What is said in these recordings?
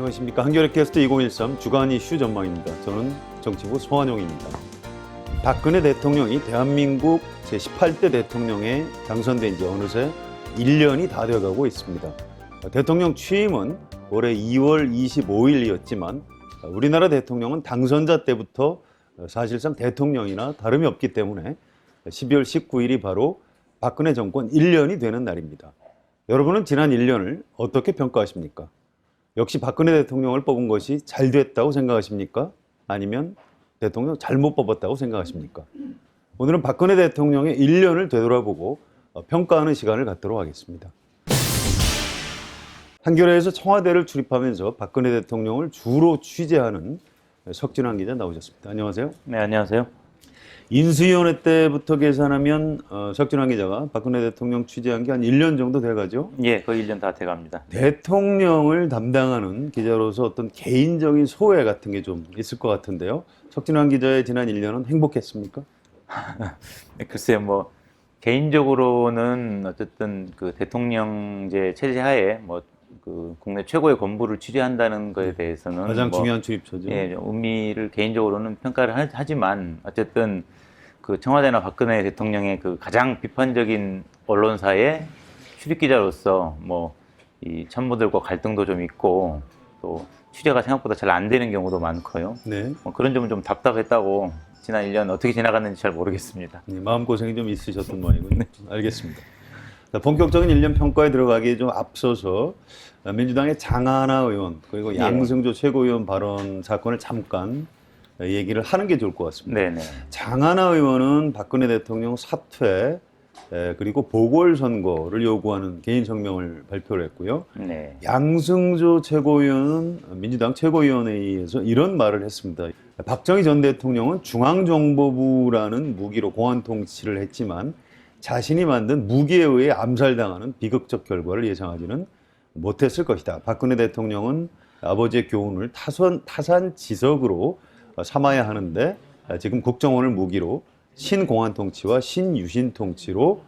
안녕하십니까. 한겨레 캐스트 2013 주간 이슈 전망입니다. 저는 정치부 송환용입니다. 박근혜 대통령이 대한민국 제18대 대통령에 당선된 지 어느새 1년이 다 돼가고 있습니다. 대통령 취임은 올해 2월 25일이었지만 우리나라 대통령은 당선자 때부터 사실상 대통령이나 다름이 없기 때문에 12월 19일이 바로 박근혜 정권 1년이 되는 날입니다. 여러분은 지난 1년을 어떻게 평가하십니까? 역시 박근혜 대통령을 뽑은 것이 잘 됐다고 생각하십니까? 아니면 대통령 잘못 뽑았다고 생각하십니까? 오늘은 박근혜 대통령의 1년을 되돌아보고 평가하는 시간을 갖도록 하겠습니다. 한겨레에서 청와대를 출입하면서 박근혜 대통령을 주로 취재하는 석진환 기자 나오셨습니다. 안녕하세요. 네, 안녕하세요. 인수위원회 때부터 계산하면 석진환 기자가 박근혜 대통령 취재한 게 한 1년 정도 돼가죠? 예, 거의 1년 다 돼갑니다. 대통령을 담당하는 기자로서 어떤 개인적인 소회 같은 게 좀 있을 것 같은데요. 석진환 기자의 지난 1년은 행복했습니까? 글쎄요, 뭐 개인적으로는 어쨌든 그 대통령제 체제 하에 뭐 그 국내 최고의 건물을 취재한다는 것에 대해서는 가장 중요한 출입처죠. 예, 의미를 개인적으로는 평가를 하지만 어쨌든 그 청와대나 박근혜 대통령의 그 가장 비판적인 언론사의 출입 기자로서 뭐 이 참모들과 갈등도 좀 있고 또 취재가 생각보다 잘 안 되는 경우도 많고요. 네. 뭐 그런 점은 좀 답답했다고 지난 1년 어떻게 지나갔는지 잘 모르겠습니다. 네, 마음고생이 좀 있으셨던 모양이군요. 알겠습니다. 자, 본격적인 1년 평가에 들어가기에 좀 앞서서 민주당의 장하나 의원 그리고 양승조 최고위원 발언 사건을 잠깐 얘기를 하는 게 좋을 것 같습니다. 네네. 장하나 의원은 박근혜 대통령 사퇴 그리고 보궐선거를 요구하는 개인 성명을 발표를 했고요. 네. 양승조 최고위원은 민주당 최고위원회의에서 이런 말을 했습니다. 박정희 전 대통령은 중앙정보부라는 무기로 공안 통치를 했지만 자신이 만든 무기에 의해 암살당하는 비극적 결과를 예상하지는 못했을 것이다. 박근혜 대통령은 아버지의 교훈을 타산지석으로 삼아야 하는데 지금 국정원을 무기로 신공안 통치와 신유신 통치로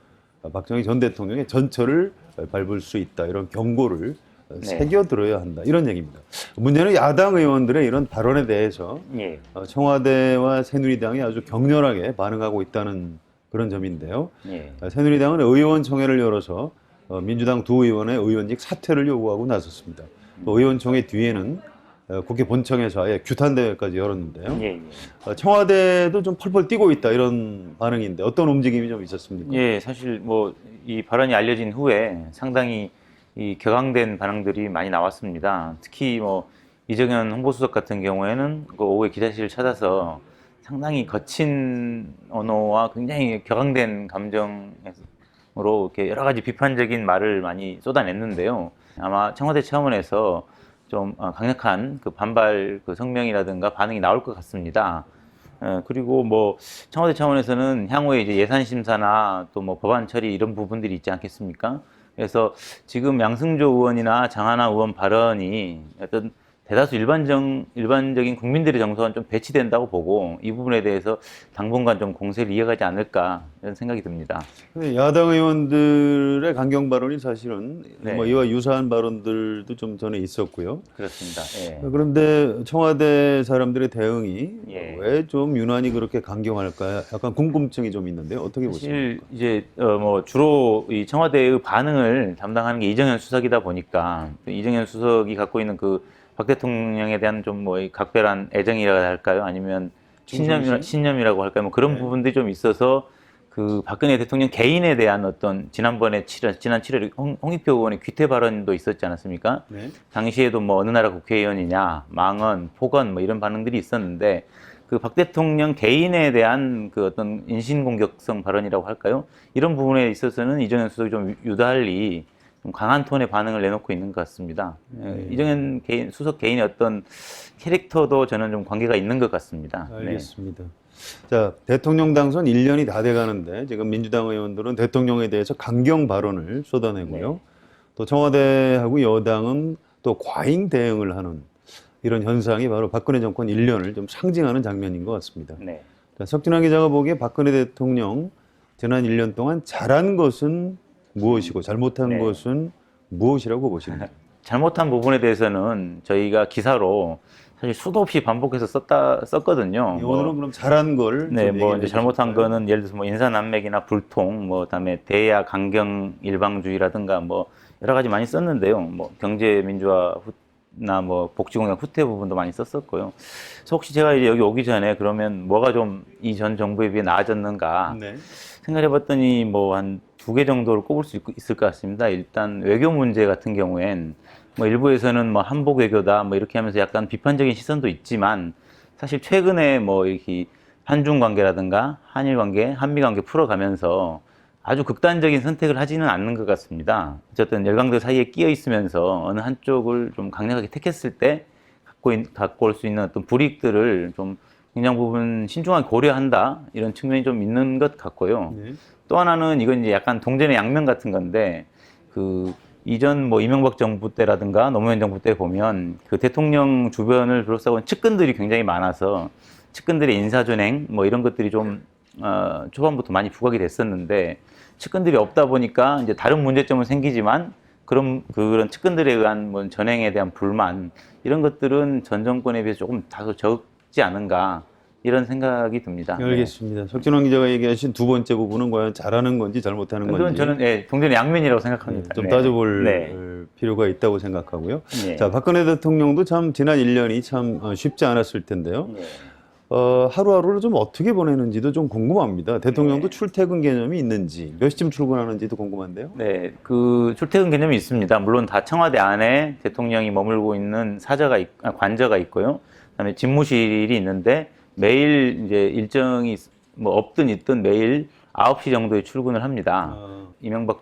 박정희 전 대통령의 전철을 밟을 수 있다. 이런 경고를 새겨들어야 한다. 이런 얘기입니다. 문제는 야당 의원들의 이런 발언에 대해서 예. 청와대와 새누리당이 아주 격렬하게 반응하고 있다는 그런 점인데요. 예. 새누리당은 의원총회를 열어서 민주당 두 의원의 의원직 사퇴를 요구하고 나섰습니다. 또 의원총회 뒤에는 국회 본청에서 아예 규탄대회까지 열었는데요. 예. 청와대도 좀 펄펄 뛰고 있다 이런 반응인데 어떤 움직임이 좀 있었습니까? 예, 사실 뭐 이 발언이 알려진 후에 상당히 이 격앙된 반응들이 많이 나왔습니다. 특히 뭐 이정현 홍보수석 같은 경우에는 그 오후에 기자실을 찾아서 상당히 거친 언어와 굉장히 격앙된 감정으로 이렇게 여러 가지 비판적인 말을 많이 쏟아냈는데요. 아마 청와대 차원에서 좀 강력한 그 반발 그 성명이라든가 반응이 나올 것 같습니다. 그리고 뭐 청와대 차원에서는 향후에 이제 예산 심사나 또 뭐 법안 처리 이런 부분들이 있지 않겠습니까? 그래서 지금 양승조 의원이나 장하나 의원 발언이 어떤 대다수 일반적인 국민들의 정서와는 좀 배치된다고 보고 이 부분에 대해서 당분간 좀 공세를 이어가지 않을까 이런 생각이 듭니다. 야당 의원들의 강경 발언이 사실은 네. 뭐 이와 유사한 발언들도 좀 전에 있었고요. 그렇습니다. 예. 그런데 청와대 사람들의 대응이 예. 왜 좀 유난히 그렇게 강경할까? 약간 궁금증이 좀 있는데요. 어떻게 사실 보십니까? 이제 뭐 주로 이 청와대의 반응을 담당하는 게 이정현 수석이다 보니까 이정현 수석이 갖고 있는 그 박 대통령에 대한 좀 뭐 각별한 애정이라 할까요? 아니면 신념이라고 할까요? 뭐 그런 부분들이 좀 있어서 그 박근혜 대통령 개인에 대한 어떤 지난 7월 홍익표 의원의 귀태 발언도 있었지 않았습니까? 네. 당시에도 뭐 어느 나라 국회의원이냐, 망언, 폭언 뭐 이런 반응들이 있었는데 그 박 대통령 개인에 대한 그 어떤 인신공격성 발언이라고 할까요? 이런 부분에 있어서는 이정현 수석이 좀 유달리 좀 강한 톤의 반응을 내놓고 있는 것 같습니다. 이정현 수석 개인의 어떤 캐릭터도 저는 좀 관계가 있는 것 같습니다. 알겠습니다. 자, 대통령 당선 1년이 다 돼가는데 지금 민주당 의원들은 대통령에 대해서 강경 발언을 쏟아내고요. 또 청와대하고 여당은 또 과잉 대응을 하는 이런 현상이 바로 박근혜 정권 1년을 좀 상징하는 장면인 것 같습니다. 네. 자, 석진환 기자가 보기에 박근혜 대통령 지난 1년 동안 잘한 것은 무엇이고 잘못한 것은 무엇이라고 보십니까? 잘못한 부분에 대해서는 저희가 기사로 사실 수도 없이 반복해서 썼거든요. 예, 오늘은 그럼 잘한 걸 네, 좀 뭐 얘기해 이제 잘못한 주실까요? 거는 예를 들어서 뭐 인사난맥이나 불통, 뭐 그다음에 대야 강경 일방주의라든가 뭐 여러 가지 많이 썼는데요. 뭐 경제민주화나 뭐 복지공약 후퇴 부분도 많이 썼었고요. 그래서 혹시 제가 이제 여기 오기 전에 그러면 뭐가 좀 이 전 정부에 비해 나아졌는가 네. 생각해봤더니 뭐 한 두 개 정도를 꼽을 수 있을 것 같습니다. 일단 외교 문제 같은 경우엔 뭐 일부에서는 뭐 한복 외교다 뭐 이렇게 하면서 약간 비판적인 시선도 있지만 사실 최근에 뭐 이렇게 한중 관계라든가 한일 관계, 한미 관계 풀어가면서 아주 극단적인 선택을 하지는 않는 것 같습니다. 어쨌든 열강들 사이에 끼어 있으면서 어느 한쪽을 좀 강력하게 택했을 때 갖고 올 수 있는 어떤 불이익들을 좀 굉장히 부분 신중하게 고려한다 이런 측면이 좀 있는 것 같고요. 네. 또 하나는 이건 이제 약간 동전의 양면 같은 건데 그 이전 뭐 이명박 정부 때라든가 노무현 정부 때 보면 그 대통령 주변을 둘러싸고 측근들이 굉장히 많아서 측근들의 인사존행 뭐 이런 것들이 좀 초반부터 많이 부각이 됐었는데 측근들이 없다 보니까 이제 다른 문제점은 생기지만 그런 측근들에 의한 뭐 전행에 대한 불만 이런 것들은 전 정권에 비해서 조금 다소 적지 않은가 이런 생각이 듭니다. 알겠습니다. 석진원 기자가 얘기하신 두 번째 부분은 과연 잘하는 건지 잘못하는 네. 그건 건지 저는 동전의 양면이라고 생각합니다. 좀 네. 따져볼 네. 필요가 있다고 생각하고요. 네. 자, 박근혜 대통령도 참 지난 1년이 참 쉽지 않았을 텐데요. 네. 하루하루를 좀 어떻게 보내는지도 좀 궁금합니다. 대통령도 네. 출퇴근 개념이 있는지, 몇 시쯤 출근하는지도 궁금한데요. 네, 그 출퇴근 개념이 있습니다. 물론 다 청와대 안에 대통령이 머물고 있는 관저가 있고요. 그다음에 집무실이 있는데 매일 이제 일정이 뭐 없든 있든 매일 9시 정도에 출근을 합니다. 이명박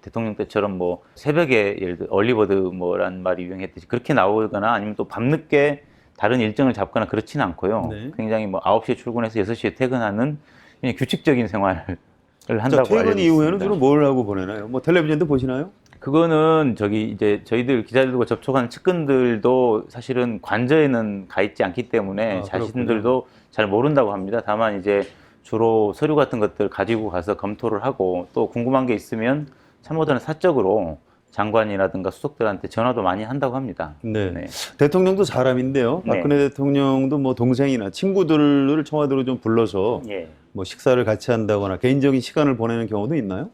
대통령 때처럼 뭐 새벽에 예를 들어 얼리버드 뭐란 말이 유행했듯이 그렇게 나오거나 아니면 또 밤늦게 다른 일정을 잡거나 그렇지는 않고요. 네. 굉장히 뭐 9시에 출근해서 6시에 퇴근하는 그냥 규칙적인 생활을 자, 한다고 퇴근 알려져 이후에는 있습니다. 주로 뭘 하고 보내나요? 뭐 텔레비전도 보시나요? 그거는 이제 저희들 기자들과 접촉하는 측근들도 사실은 관저에는 가 있지 않기 때문에 아, 자신들도 잘 모른다고 합니다. 다만 이제 주로 서류 같은 것들 가지고 가서 검토를 하고 또 궁금한 게 있으면 참모들은 사적으로 장관이라든가 수석들한테 전화도 많이 한다고 합니다. 네. 대통령도 사람인데요. 네. 박근혜 대통령도 뭐 동생이나 친구들을 청와대로 좀 불러서 예. 뭐 식사를 같이 한다거나 개인적인 시간을 보내는 경우도 있나요?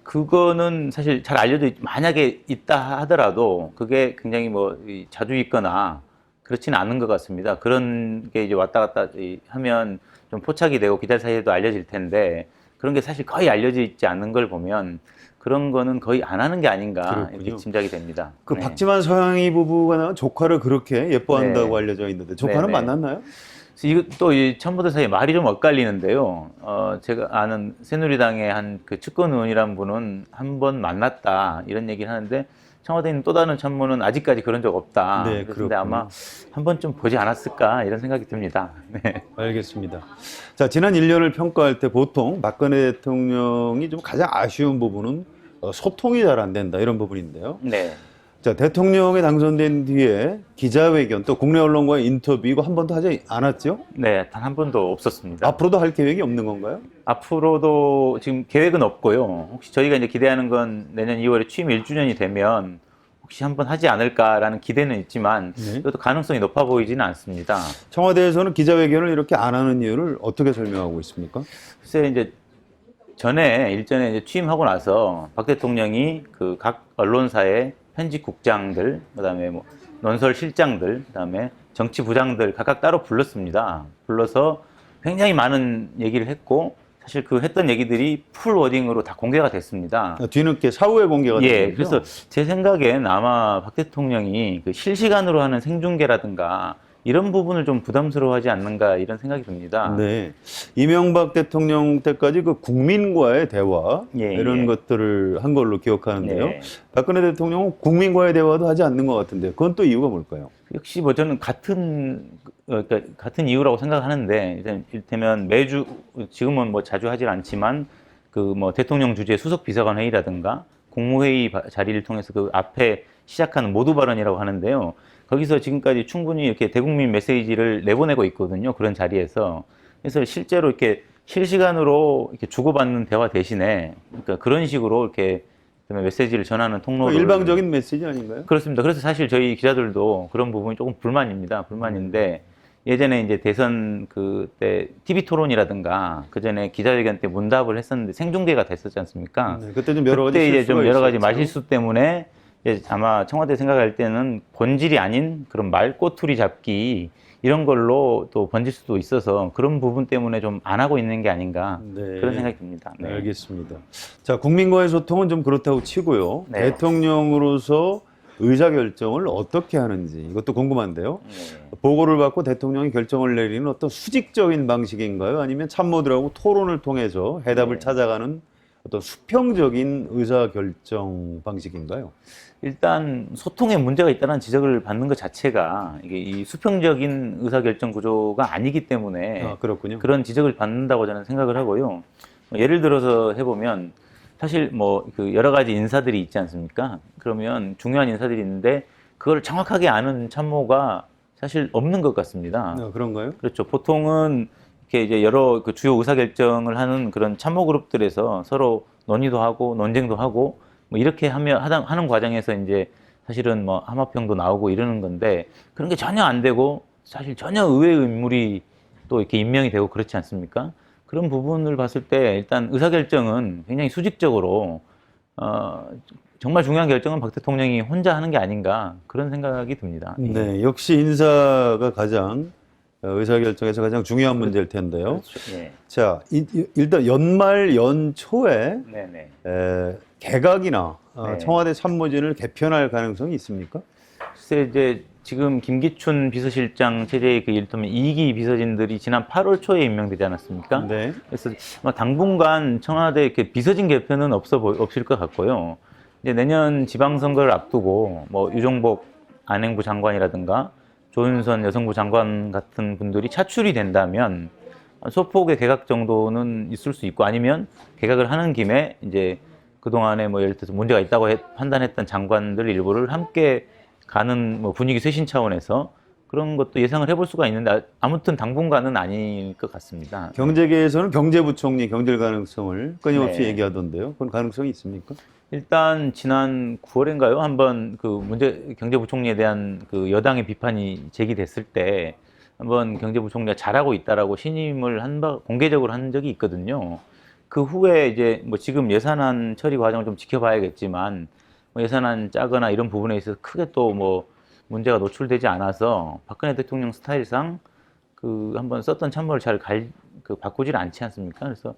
그거는 사실 잘 만약에 있다 하더라도 그게 굉장히 자주 있거나 그렇지는 않은 것 같습니다. 그런 게 이제 왔다 갔다 하면 좀 포착이 되고 기자 사이에도 알려질 텐데 그런 게 사실 거의 알려져 있지 않는 걸 보면 그런 거는 거의 안 하는 게 아닌가 그렇군요. 이렇게 짐작이 됩니다. 그 네. 박지만 서양이 부부가 나온 조카를 그렇게 예뻐한다고 네. 알려져 있는데 조카는 네, 네. 만났나요? 이거 또 이 참모들 사이에 말이 좀 엇갈리는데요. 제가 아는 새누리당의 한 그 측근 의원이란 분은 한 번 만났다 이런 얘기를 하는데 청와대 있는 또 다른 참모는 아직까지 그런 적 없다. 네, 그런데 아마 한 번쯤 보지 않았을까 이런 생각이 듭니다. 네. 알겠습니다. 자, 지난 1년을 평가할 때 보통 박근혜 대통령이 좀 가장 아쉬운 부분은 소통이 잘 안 된다 이런 부분인데요. 네. 자, 대통령에 당선된 뒤에 기자회견 또 국내 언론과의 인터뷰 이거 한 번도 하지 않았죠? 네, 단 한 번도 없었습니다. 앞으로도 할 계획이 없는 건가요? 앞으로도 지금 계획은 없고요. 혹시 저희가 이제 기대하는 건 내년 2월에 취임 1주년이 되면 혹시 한번 하지 않을까라는 기대는 있지만 네. 이것도 가능성이 높아 보이지는 않습니다. 청와대에서는 기자회견을 이렇게 안 하는 이유를 어떻게 설명하고 있습니까? 글쎄 이제 일전에 이제 취임하고 나서 박 대통령이 그 각 언론사의 편집국장들, 그다음에 뭐 논설실장들, 그다음에 정치부장들 각각 따로 불렀습니다. 불러서 굉장히 많은 얘기를 했고 사실 그 했던 얘기들이 풀 워딩으로 다 공개가 됐습니다. 뒤늦게 사후에 공개가 된 예, 거죠? 그래서 제 생각엔 아마 박 대통령이 그 실시간으로 하는 생중계라든가 이런 부분을 좀 부담스러워하지 않는가 이런 생각이 듭니다. 네. 이명박 대통령 때까지 그 국민과의 대화 예, 이런 예. 것들을 한 걸로 기억하는데요. 네. 박근혜 대통령은 국민과의 대화도 하지 않는 것 같은데 그건 또 이유가 뭘까요? 역시 뭐 저는 그러니까 같은 이유라고 생각하는데 이를테면 매주 지금은 뭐 자주 하질 않지만 그 뭐 대통령 주재 수석 비서관 회의라든가 국무회의 자리를 통해서 그 앞에 시작하는 모두 발언이라고 하는데요. 거기서 지금까지 충분히 이렇게 대국민 메시지를 내보내고 있거든요. 그런 자리에서. 그래서 실제로 이렇게 실시간으로 이렇게 주고받는 대화 대신에 그러니까 그런 식으로 이렇게 그다음에 메시지를 전하는 통로를 일방적인 메시지 아닌가요? 그렇습니다. 그래서 사실 저희 기자들도 그런 부분이 조금 불만입니다. 불만인데 예전에 이제 대선 그때 TV 토론이라든가 그 전에 기자회견 때 문답을 했었는데 생중계가 됐었지 않습니까? 네, 그때 좀 여러 가지 그때 이제 실수가 좀 여러 가지 있었죠. 말실수 때문에 이제 아마 청와대 생각할 때는 본질이 아닌 그런 말꼬투리 잡기 이런 걸로 또 번질 수도 있어서 그런 부분 때문에 좀 안 하고 있는 게 아닌가 네. 그런 생각이 듭니다. 네, 알겠습니다. 자, 국민과의 소통은 좀 그렇다고 치고요. 네. 대통령으로서 의사결정을 어떻게 하는지 이것도 궁금한데요. 네. 보고를 받고 대통령이 결정을 내리는 어떤 수직적인 방식인가요? 아니면 참모들하고 토론을 통해서 해답을 네. 찾아가는 어떤 수평적인 의사결정 방식인가요? 일단 소통에 문제가 있다는 지적을 받는 것 자체가 이게 이 수평적인 의사결정 구조가 아니기 때문에 아, 그렇군요. 그런 지적을 받는다고 저는 생각을 하고요. 예를 들어서 해보면 사실 뭐 그 여러 가지 인사들이 있지 않습니까? 그러면 중요한 인사들이 있는데 그걸 정확하게 아는 참모가 사실 없는 것 같습니다. 아, 그런가요? 그렇죠. 보통은 이렇게 이제 여러 그 주요 의사결정을 하는 그런 참모 그룹들에서 서로 논의도 하고 논쟁도 하고 뭐 이렇게 하는 과정에서 이제 사실은 뭐 하마평도 나오고 이러는 건데 그런 게 전혀 안 되고 사실 전혀 의외의 인물이 또 이렇게 임명이 되고 그렇지 않습니까? 그런 부분을 봤을 때 일단 의사결정은 굉장히 수직적으로 정말 중요한 결정은 박 대통령이 혼자 하는 게 아닌가 그런 생각이 듭니다. 네, 역시 인사가 가장 의사결정에서 가장 중요한 문제일 텐데요. 그렇죠. 예. 자, 일단 연말 연초에 네네. 개각이나 네. 청와대 참모진을 개편할 가능성이 있습니까? 글쎄 이제 지금 김기춘 비서실장 체제의 그 이를테면 2기 비서진들이 지난 8월 초에 임명되지 않았습니까? 네. 그래서 아마 당분간 청와대 이렇게 비서진 개편은 없을 것 같고요. 이제 내년 지방선거를 앞두고 뭐 유종복 안행부 장관이라든가 조윤선 여성부 장관 같은 분들이 차출이 된다면 소폭의 개각 정도는 있을 수 있고 아니면 개각을 하는 김에 이제 그동안에 뭐 예를 들어서 문제가 있다고 판단했던 장관들 일부를 함께 가는 뭐 분위기 쇄신 차원에서 그런 것도 예상을 해볼 수가 있는데 아무튼 당분간은 아닐 것 같습니다. 경제계에서는 경제부총리 경질 가능성을 끊임없이 네. 얘기하던데요. 그건 가능성이 있습니까? 일단 지난 9월인가요? 한번 그 경제부총리에 대한 그 여당의 비판이 제기됐을 때 한번 경제부총리가 잘하고 있다라고 신임을 공개적으로 한 적이 있거든요. 그 후에 이제 뭐 지금 예산안 처리 과정을 좀 지켜봐야겠지만 뭐 예산안 짜거나 이런 부분에 있어서 크게 또 뭐 문제가 노출되지 않아서 박근혜 대통령 스타일상 그 한번 썼던 참모를 잘 바꾸질 않지 않습니까? 그래서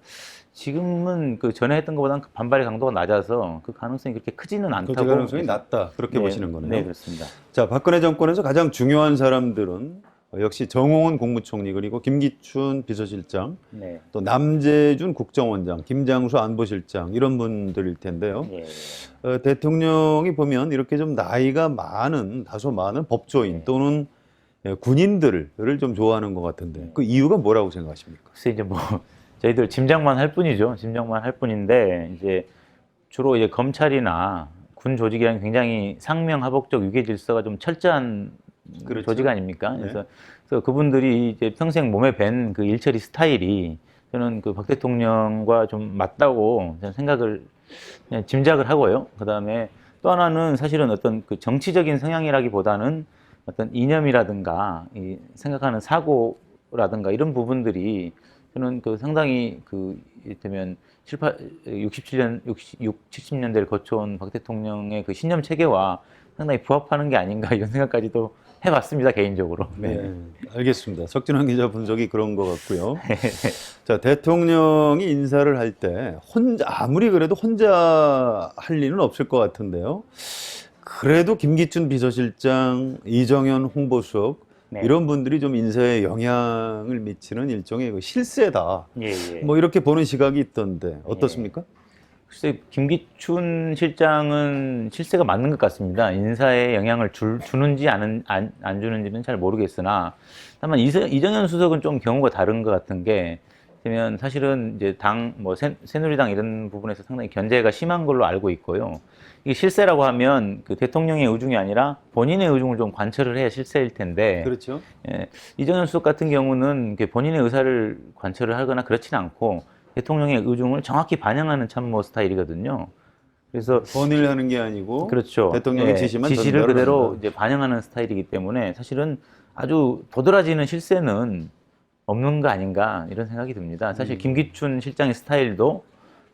지금은 그 전에 했던 것보다는 반발의 강도가 낮아서 그 가능성이 그렇게 크지는 않다고. 그 가능성이 낮다. 그렇게 네, 보시는 거네요. 네, 그렇습니다. 자, 박근혜 정권에서 가장 중요한 사람들은 역시 정홍원 국무총리 그리고 김기춘 비서실장, 네. 또 남재준 국정원장, 김장수 안보실장 이런 분들일 텐데요. 예. 대통령이 보면 이렇게 좀 나이가 다소 많은 법조인 네. 또는 군인들을 좀 좋아하는 것 같은데 그 이유가 뭐라고 생각하십니까? 글쎄 이제 뭐 저희들 짐작만 할 뿐이죠. 짐작만 할 뿐인데 이제 주로 이제 검찰이나 군 조직이랑 굉장히 상명하복적 위계 질서가 좀 철저한 그렇죠. 조직 아닙니까? 네. 그래서 그분들이 이제 평생 몸에 밴 그 일처리 스타일이 저는 그 박 대통령과 좀 맞다고 저는 생각을 그냥 짐작을 하고요. 그 다음에 또 하나는 사실은 어떤 그 정치적인 성향이라기보다는 어떤 이념이라든가 이 생각하는 사고라든가 이런 부분들이 저는 그 상당히 그 이를테면 70년대를 거쳐온 박 대통령의 그 신념 체계와 상당히 부합하는 게 아닌가 이런 생각까지도 해봤습니다 개인적으로. 네, 알겠습니다. 석진환 기자 분석이 그런 것 같고요. 자, 대통령이 인사를 할 때 아무리 그래도 혼자 할 리는 없을 것 같은데요. 그래도 김기춘 비서실장, 이정현 홍보수석 네. 이런 분들이 좀 인사에 영향을 미치는 일종의 그 실세다. 예, 예. 뭐 이렇게 보는 시각이 있던데 어떻습니까? 글쎄 김기춘 실장은 실세가 맞는 것 같습니다. 인사에 영향을 주는지 안 주는지는 잘 모르겠으나 다만 이정현 수석은 좀 경우가 다른 것 같은 게 되면 사실은 이제 새누리당 이런 부분에서 상당히 견제가 심한 걸로 알고 있고요. 이게 실세라고 하면 그 대통령의 의중이 아니라 본인의 의중을 좀 관철을 해야 실세일 텐데. 그렇죠. 예, 이정현 수석 같은 경우는 본인의 의사를 관철을 하거나 그렇지는 않고 대통령의 의중을 정확히 반영하는 참모 스타일이거든요. 그래서 건의를 하는 게 아니고 그렇죠. 대통령의 예, 지시만 지시를 전달을 그대로 한다. 이제 반영하는 스타일이기 때문에 사실은 아주 도드라지는 실세는 없는 거 아닌가 이런 생각이 듭니다. 사실 김기춘 실장의 스타일도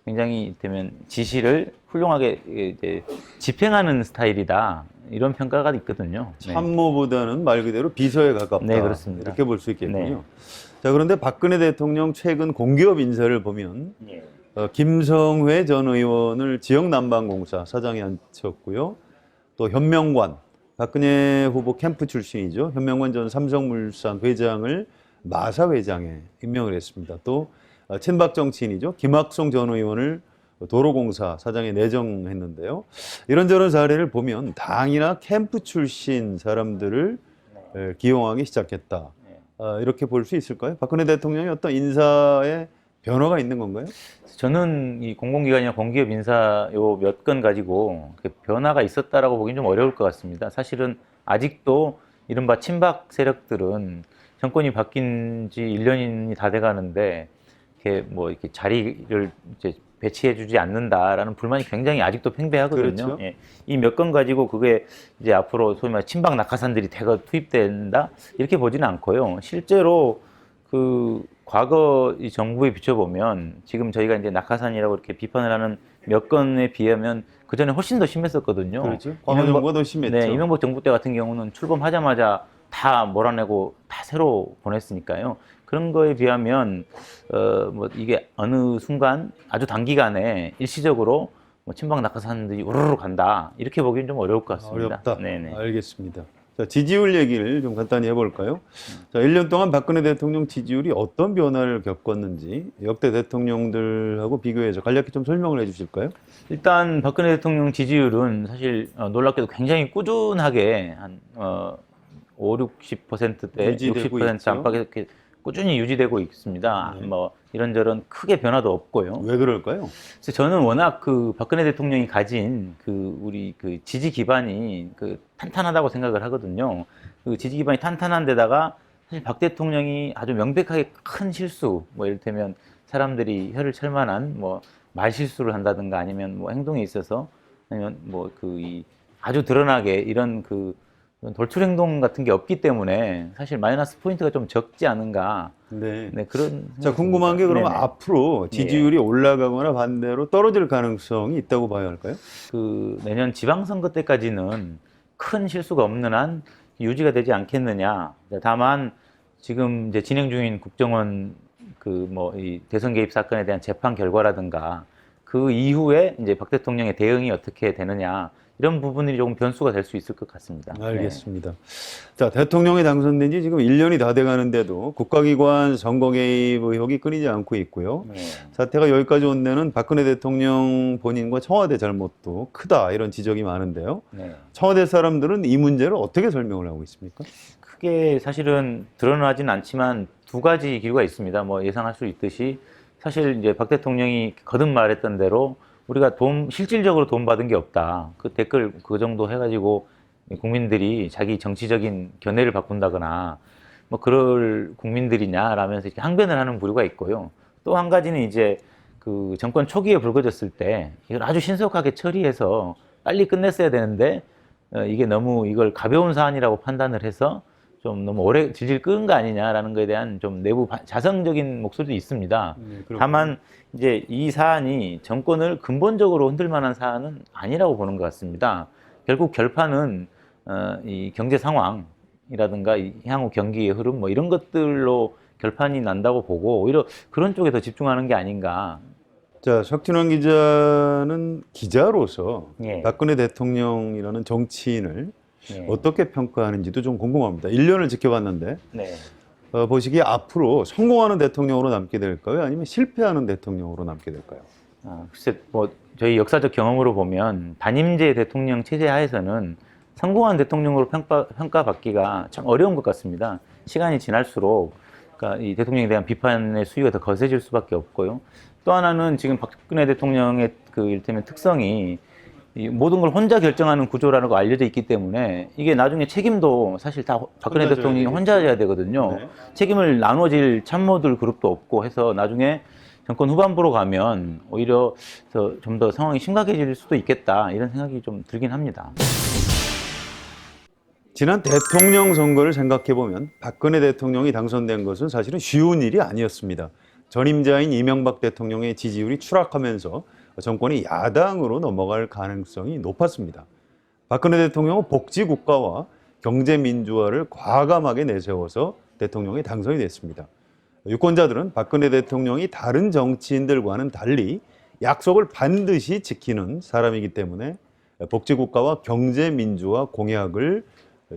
굉장히 되면 지시를 훌륭하게 이제 집행하는 스타일이다 이런 평가가 있거든요. 네. 참모보다는 말 그대로 비서에 가깝다. 네, 그렇습니다. 이렇게 볼 수 있겠군요. 네. 자, 그런데 박근혜 대통령 최근 공기업 인사를 보면 예. 김성회 전 의원을 지역난방공사 사장에 앉혔고요. 또 현명관, 박근혜 후보 캠프 출신이죠. 현명관 전 삼성물산 회장을 마사 회장에 임명을 했습니다. 또 친박 정치인이죠. 김학송 전 의원을 도로공사 사장에 내정했는데요. 이런저런 사례를 보면 당이나 캠프 출신 사람들을 기용하기 시작했다. 이렇게 볼 수 있을까요? 박근혜 대통령이 어떤 인사에 변화가 있는 건가요? 저는 이 공공기관이나 공기업 인사 요 몇 건 가지고 변화가 있었다라고 보기는 좀 어려울 것 같습니다. 사실은 아직도 이른바 친박 세력들은 정권이 바뀐 지 1년이 다 돼가는데 이렇게 뭐 이렇게 자리를 이제 배치해주지 않는다라는 불만이 굉장히 아직도 팽배하거든요. 그렇죠. 예. 이 몇 건 가지고 그게 이제 앞으로 소위 말해 친박 낙하산들이 대거 투입된다 이렇게 보지는 않고요. 실제로 그 과거 이 정부에 비춰보면 지금 저희가 이제 낙하산이라고 이렇게 비판을 하는 몇 건에 비하면 그 전에 훨씬 더 심했었거든요. 그렇죠. 과거 정부가 더 심했죠. 네, 이명박 정부 때 같은 경우는 출범하자마자 다 몰아내고 다 새로 보냈으니까요. 그런 거에 비하면 뭐 이게 어느 순간 아주 단기간에 일시적으로 뭐 친박 낙하산들이 우르르 간다 이렇게 보기는 좀 어려울 것 같습니다. 어렵다. 네네. 알겠습니다. 자, 지지율 얘기를 좀 간단히 해볼까요? 자, 1년 동안 박근혜 대통령 지지율이 어떤 변화를 겪었는지 역대 대통령들하고 비교해서 간략히 좀 설명을 해주실까요? 일단 박근혜 대통령 지지율은 사실 놀랍게도 굉장히 꾸준하게 한 5, 60%대, 유지되고 60% 있죠. 안팎에 이렇게 꾸준히 유지되고 있습니다. 네. 뭐 이런저런 크게 변화도 없고요. 왜 그럴까요? 그래서 저는 워낙 그 박근혜 대통령이 가진 그 우리 그 지지 기반이 그 탄탄하다고 생각을 하거든요. 그 지지 기반이 탄탄한 데다가 사실 박 대통령이 아주 명백하게 큰 실수, 뭐 이를테면 사람들이 혀를 찰 만한 뭐 말 실수를 한다든가 아니면 뭐 행동에 있어서 아니면 뭐 그 이 아주 드러나게 이런 그 돌출 행동 같은 게 없기 때문에 사실 마이너스 포인트가 좀 적지 않은가. 네. 네, 그런. 자, 궁금한 게 그러면 네네. 앞으로 지지율이 올라가거나 반대로 떨어질 가능성이 있다고 봐야 할까요? 그 내년 지방선거 때까지는 큰 실수가 없는 한 유지가 되지 않겠느냐. 다만 지금 이제 진행 중인 국정원 그 뭐 이 대선 개입 사건에 대한 재판 결과라든가 그 이후에 이제 박 대통령의 대응이 어떻게 되느냐 이런 부분이 조금 변수가 될 수 있을 것 같습니다. 알겠습니다. 자, 대통령이 당선된 지 지금 1년이 다 돼가는데도 국가기관 선거 개입 의혹이 끊이지 않고 있고요. 네. 사태가 여기까지 온 데는 박근혜 대통령 본인과 청와대 잘못도 크다 이런 지적이 많은데요. 네. 청와대 사람들은 이 문제를 어떻게 설명을 하고 있습니까? 크게 사실은 드러나진 않지만 두 가지 기류가 있습니다. 뭐 예상할 수 있듯이 사실 이제 박 대통령이 거듭 말했던 대로 우리가 실질적으로 돈 받은 게 없다. 그 댓글 그 정도 해가지고 국민들이 자기 정치적인 견해를 바꾼다거나 뭐 그럴 국민들이냐라면서 이렇게 항변을 하는 부류가 있고요. 또 한 가지는 이제 그 정권 초기에 불거졌을 때 이걸 아주 신속하게 처리해서 빨리 끝냈어야 되는데 이게 너무 이걸 가벼운 사안이라고 판단을 해서 좀 너무 오래 질질 끄는 거 아니냐라는 것에 대한 좀 내부 자성적인 목소리도 있습니다. 다만 이제 이 사안이 정권을 근본적으로 흔들 만한 사안은 아니라고 보는 것 같습니다. 결국 결판은 이 경제 상황이라든가 이 향후 경기의 흐름 뭐 이런 것들로 결판이 난다고 보고 오히려 그런 쪽에 더 집중하는 게 아닌가. 자, 석진원 기자는 기자로서 예. 박근혜 대통령이라는 정치인을 예. 어떻게 평가하는지도 좀 궁금합니다. 1년을 지켜봤는데 네. 보시기에 앞으로 성공하는 대통령으로 남게 될까요? 아니면 실패하는 대통령으로 남게 될까요? 글쎄 뭐 저희 역사적 경험으로 보면 단임제 대통령 체제 하에서는 성공한 대통령으로 평가받기가 참 어려운 것 같습니다. 시간이 지날수록 그러니까 이 대통령에 대한 비판의 수위가 더 거세질 수밖에 없고요. 또 하나는 지금 박근혜 대통령의 그 이를테면 특성이 이 모든 걸 혼자 결정하는 구조라는 거 알려져 있기 때문에 이게 나중에 책임도 사실 다 박근혜 대통령이 혼자 져야 되거든요. 네. 책임을 나눠질 참모들 그룹도 없고 해서 나중에 정권 후반부로 가면 오히려 좀 더 상황이 심각해질 수도 있겠다 이런 생각이 좀 들긴 합니다. 지난 대통령 선거를 생각해보면 박근혜 대통령이 당선된 것은 사실은 쉬운 일이 아니었습니다. 전임자인 이명박 대통령의 지지율이 추락하면서 정권이 야당으로 넘어갈 가능성이 높았습니다. 박근혜 대통령은 복지국가와 경제민주화를 과감하게 내세워서 대통령이 당선이 됐습니다. 유권자들은 박근혜 대통령이 다른 정치인들과는 달리 약속을 반드시 지키는 사람이기 때문에 복지국가와 경제민주화 공약을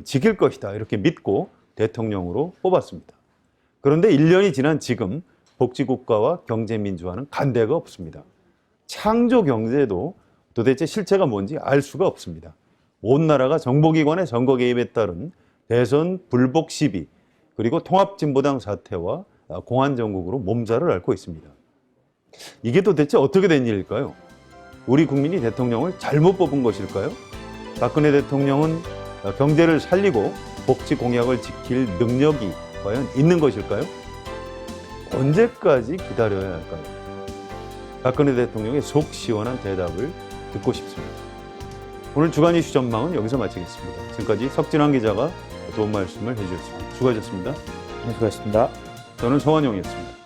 지킬 것이다 이렇게 믿고 대통령으로 뽑았습니다. 그런데 1년이 지난 지금 복지국가와 경제민주화는 간대가 없습니다. 창조경제도 도대체 실체가 뭔지 알 수가 없습니다. 온 나라가 정보기관의 선거 개입에 따른 대선 불복 시비 그리고 통합진보당 사태와 공안정국으로 몸살을 앓고 있습니다. 이게 도대체 어떻게 된 일일까요? 우리 국민이 대통령을 잘못 뽑은 것일까요? 박근혜 대통령은 경제를 살리고 복지 공약을 지킬 능력이 과연 있는 것일까요? 언제까지 기다려야 할까요? 박근혜 대통령의 속 시원한 대답을 듣고 싶습니다. 오늘 주간 이슈 전망은 여기서 마치겠습니다. 지금까지 석진환 기자가 도움 말씀을 해주셨습니다. 수고하셨습니다. 수고하셨습니다. 저는 서완용이었습니다.